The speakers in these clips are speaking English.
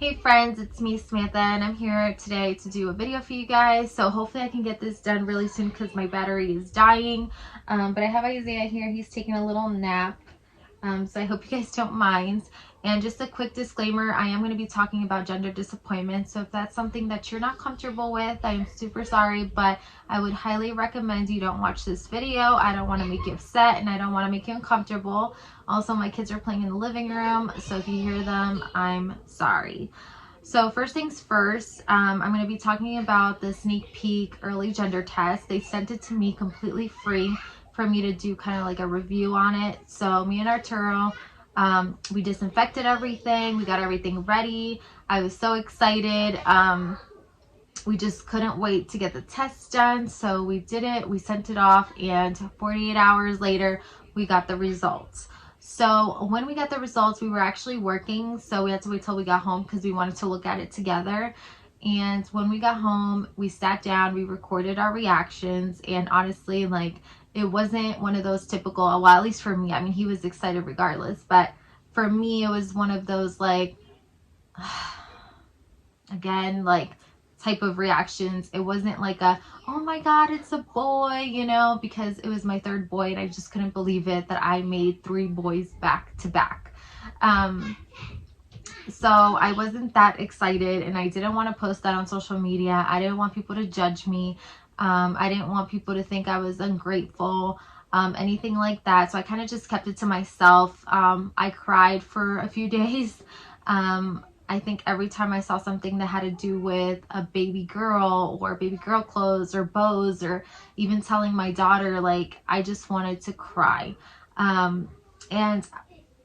Hey friends, it's me Samantha and I'm here today to do a video for you guys. So hopefully I can get this done really soon because my battery is dying. But I have Isaiah here. He's taking a little nap. So I hope you guys don't mind. And just a quick disclaimer, I am going to be talking about gender disappointment. So if that's something that you're not comfortable with, I am super sorry, but I would highly recommend you don't watch this video. I don't want to make you upset and I don't want to make you uncomfortable. Also, my kids are playing in the living room, so if you hear them, I'm sorry. So first things first, I'm going to be talking about the sneak peek early gender test. They sent it to me completely free for me to do kind of like a review on it. So me and Arturo, we disinfected everything. We got everything ready. I was so excited. We just couldn't wait to get the test done. So we did it. We sent it off and 48 hours later, we got the results. So when we got the results, we were actually working. So we had to wait till we got home because we wanted to look at it together. And when we got home, we sat down, we recorded our reactions. And honestly, like, it wasn't one of those typical, well, at least for me, I mean, he was excited regardless. But for me, it was one of those, like, again, like, type of reactions. It wasn't like a, oh my god, it's a boy, you know, because it was my third boy and I just couldn't believe it that I made 3 boys back to back. So I wasn't that excited and I didn't want to post that on social media. I didn't want people to judge me. I didn't want people to think I was ungrateful, anything like that. So I kind of just kept it to myself. I cried for a few days. I think every time I saw something that had to do with a baby girl or baby girl clothes or bows or even telling my daughter, like, I just wanted to cry. And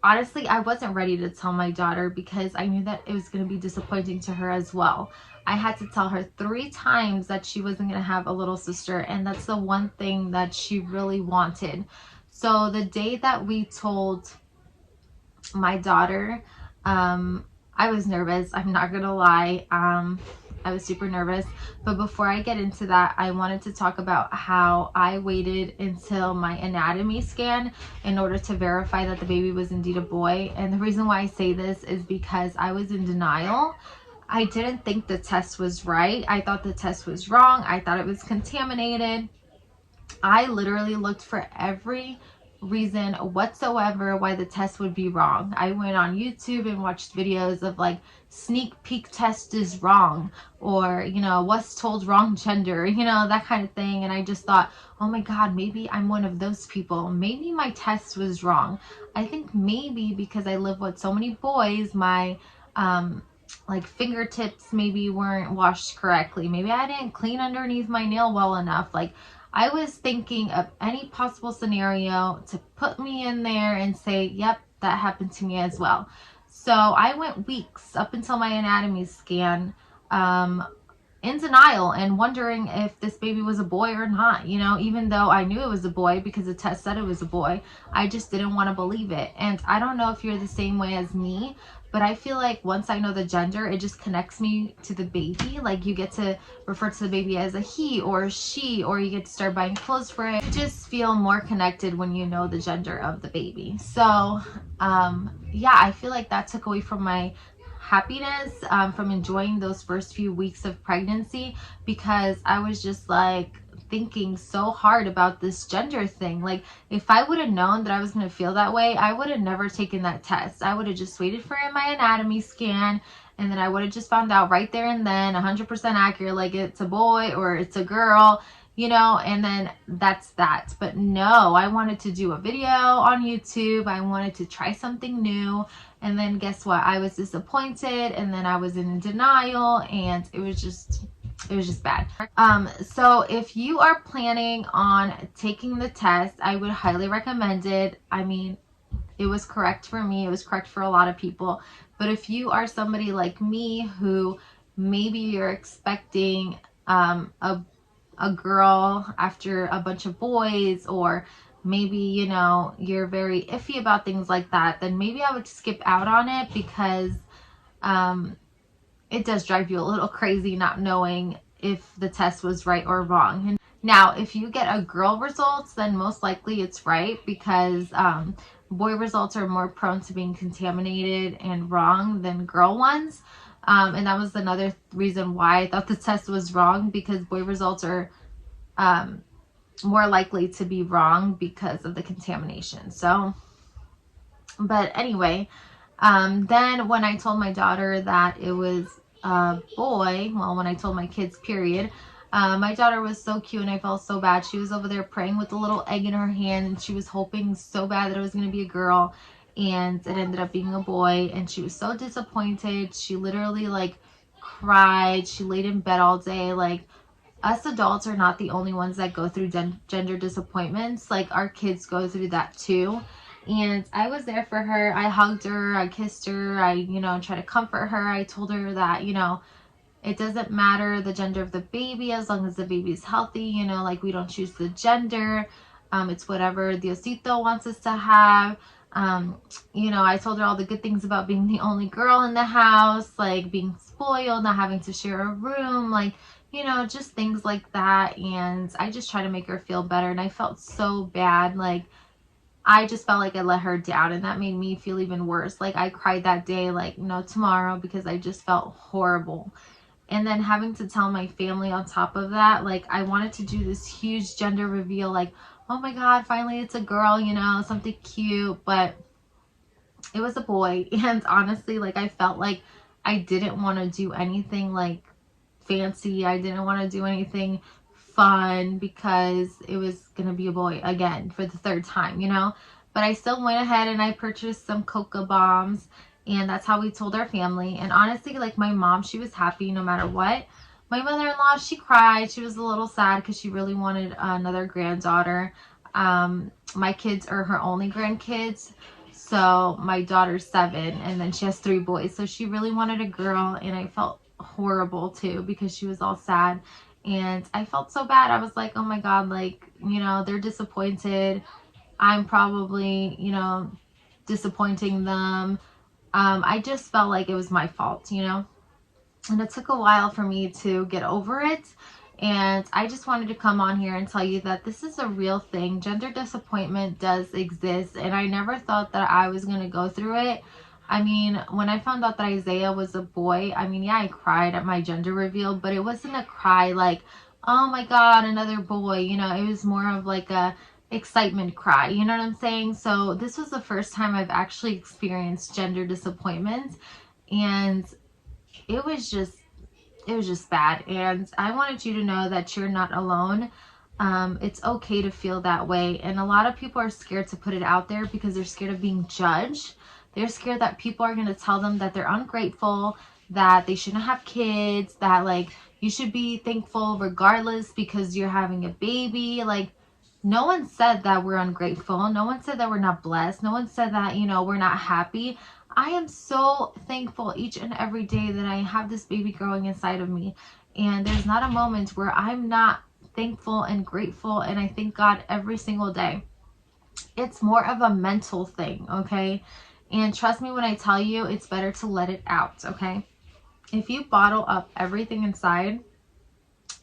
honestly, I wasn't ready to tell my daughter because I knew that it was going to be disappointing to her as well. I had to tell her 3 times that she wasn't going to have a little sister, and that's the one thing that she really wanted. So the day that we told my daughter, I was nervous. I'm not gonna lie. I was super nervous. But before I get into that, I wanted to talk about how I waited until my anatomy scan in order to verify that the baby was indeed a boy. And the reason why I say this is because I was in denial. I didn't think the test was right. I thought the test was wrong. I thought it was contaminated. I literally looked for every reason whatsoever why the test would be wrong. I went on YouTube and watched videos of like sneak peek test is wrong, or, you know, was told wrong gender, you know, that kind of thing. And I just thought, oh my god, maybe I'm one of those people. Maybe my test was wrong. I think maybe because I live with so many boys, my like fingertips maybe weren't washed correctly. Maybe I didn't clean underneath my nail well enough. Like, I was thinking of any possible scenario to put me in there and say, yep, that happened to me as well. So I went weeks up until my anatomy scan, in denial and wondering if this baby was a boy or not. You know, even though I knew it was a boy because the test said it was a boy, I just didn't want to believe it. And I don't know if you're the same way as me, but I feel like once I know the gender, it just connects me to the baby. Like, you get to refer to the baby as a he or a she, or you get to start buying clothes for it. You just feel more connected when you know the gender of the baby. So yeah, I feel like that took away from my happiness, from enjoying those first few weeks of pregnancy, because I was just like thinking so hard about this gender thing. Like, if I would have known that I was going to feel that way, I would have never taken that test. I would have just waited for my anatomy scan, and then I would have just found out right there and then 100% accurate, like it's a boy or it's a girl, you know, and then that's that. But no, I wanted to do a video on YouTube. I wanted to try something new. And then guess what? I was disappointed, and then I was in denial, and it was just bad. So if you are planning on taking the test, I would highly recommend it. I mean, it was correct for me. It was correct for a lot of people. But if you are somebody like me who maybe you're expecting a girl after a bunch of boys, or maybe, you know, you're very iffy about things like that, then maybe I would skip out on it, because it does drive you a little crazy not knowing if the test was right or wrong. And now, if you get a girl results, then most likely it's right, because boy results are more prone to being contaminated and wrong than girl ones. And that was another reason why I thought the test was wrong, because boy results are more likely to be wrong because of the contamination. So, but anyway, then when I told my daughter that it was a boy, well, when I told my kids, period, my daughter was so cute and I felt so bad. She was over there praying with a little egg in her hand, and she was hoping so bad that it was going to be a girl, and it ended up being a boy, and she was so disappointed. She literally like cried. She laid in bed all day. Like, us adults are not the only ones that go through gender disappointments. Like, our kids go through that too. And I was there for her. I hugged her, I kissed her, I, tried to comfort her. I told her that, it doesn't matter the gender of the baby as long as the baby is healthy. Like, we don't choose the gender. It's whatever Diosito wants us to have. I told her all the good things about being the only girl in the house, like being spoiled, not having to share a room, like, just things like that. And I just try to make her feel better. And I felt so bad. Like, I just felt like I let her down, and that made me feel even worse. Like, I cried that day, like, no tomorrow, because I just felt horrible. And then having to tell my family on top of that, like, I wanted to do this huge gender reveal, like, oh my God, finally it's a girl, something cute, but it was a boy. And honestly, like, I felt like I didn't want to do anything like fancy. I didn't want to do anything fun because it was gonna be a boy again for the third time, but I still went ahead and I purchased some cocoa bombs, and that's how we told our family. And honestly, like, my mom, she was happy no matter what. My mother-in-law, she cried. She was a little sad because she really wanted another granddaughter. My kids are her only grandkids. So my daughter's 7, and then she has 3 boys. So she really wanted a girl, and I felt horrible too because she was all sad. And I felt so bad. I was like, oh my God, like, they're disappointed. I'm probably, disappointing them. I just felt like it was my fault, and it took a while for me to get over it. And I just wanted to come on here and tell you that this is a real thing. Gender disappointment does exist, and I never thought that I was going to go through it. I mean, when I found out that Isaiah was a boy, I mean, yeah, I cried at my gender reveal, but it wasn't a cry like, oh my God, another boy. It was more of like a excitement cry. You know what I'm saying? So this was the first time I've actually experienced gender disappointment, and it was just bad. And I wanted you to know that you're not alone. It's okay to feel that way. And a lot of people are scared to put it out there because they're scared of being judged. They're scared that people are going to tell them that they're ungrateful, that they shouldn't have kids, that like you should be thankful regardless because you're having a baby. Like, no one said that we're ungrateful. No one said that we're not blessed. No one said that, we're not happy. I am so thankful each and every day that I have this baby growing inside of me. And there's not a moment where I'm not thankful and grateful. And I thank God every single day. It's more of a mental thing, okay? And trust me when I tell you, it's better to let it out, okay? If you bottle up everything inside,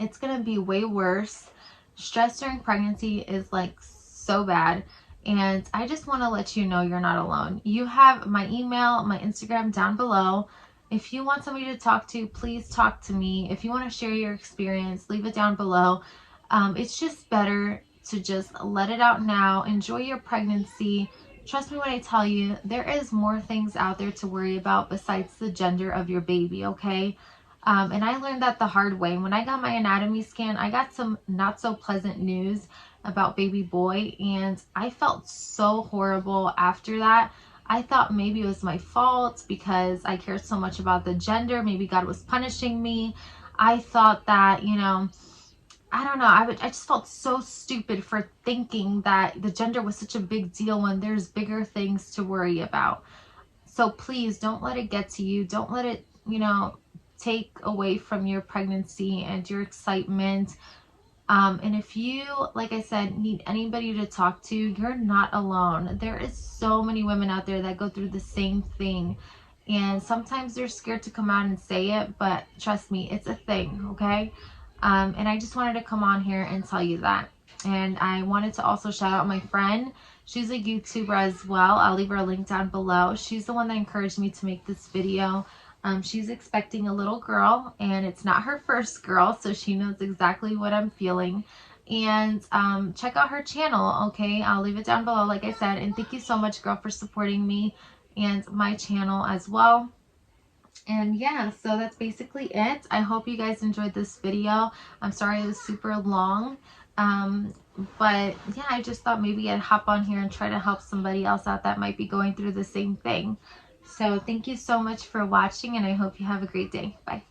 it's going to be way worse. Stress during pregnancy is like so bad. And I just want to let you know you're not alone. You have my email, my Instagram down below. If you want somebody to talk to, please talk to me. If you want to share your experience, leave it down below. It's just better to just let it out now. Enjoy your pregnancy. Trust me when I tell you, there is more things out there to worry about besides the gender of your baby, okay? And I learned that the hard way. When I got my anatomy scan, I got some not so pleasant news about baby boy, and I felt so horrible after that. I thought maybe it was my fault because I cared so much about the gender. Maybe God was punishing me. I thought that, I don't know. I just felt so stupid for thinking that the gender was such a big deal when there's bigger things to worry about. So please don't let it get to you. Don't let it, take away from your pregnancy and your excitement. And if you, like I said, need anybody to talk to, you're not alone. There is so many women out there that go through the same thing. And sometimes they're scared to come out and say it, but trust me, it's a thing, okay? And I just wanted to come on here and tell you that. And I wanted to also shout out my friend. She's a YouTuber as well. I'll leave her a link down below. She's the one that encouraged me to make this video. She's expecting a little girl, and it's not her first girl, so she knows exactly what I'm feeling. And check out her channel, okay? I'll leave it down below, like I said. And thank you so much, girl, for supporting me and my channel as well. And yeah, so that's basically it. I hope you guys enjoyed this video. I'm sorry it was super long. But yeah, I just thought maybe I'd hop on here and try to help somebody else out that might be going through the same thing. So thank you so much for watching, and I hope you have a great day. Bye.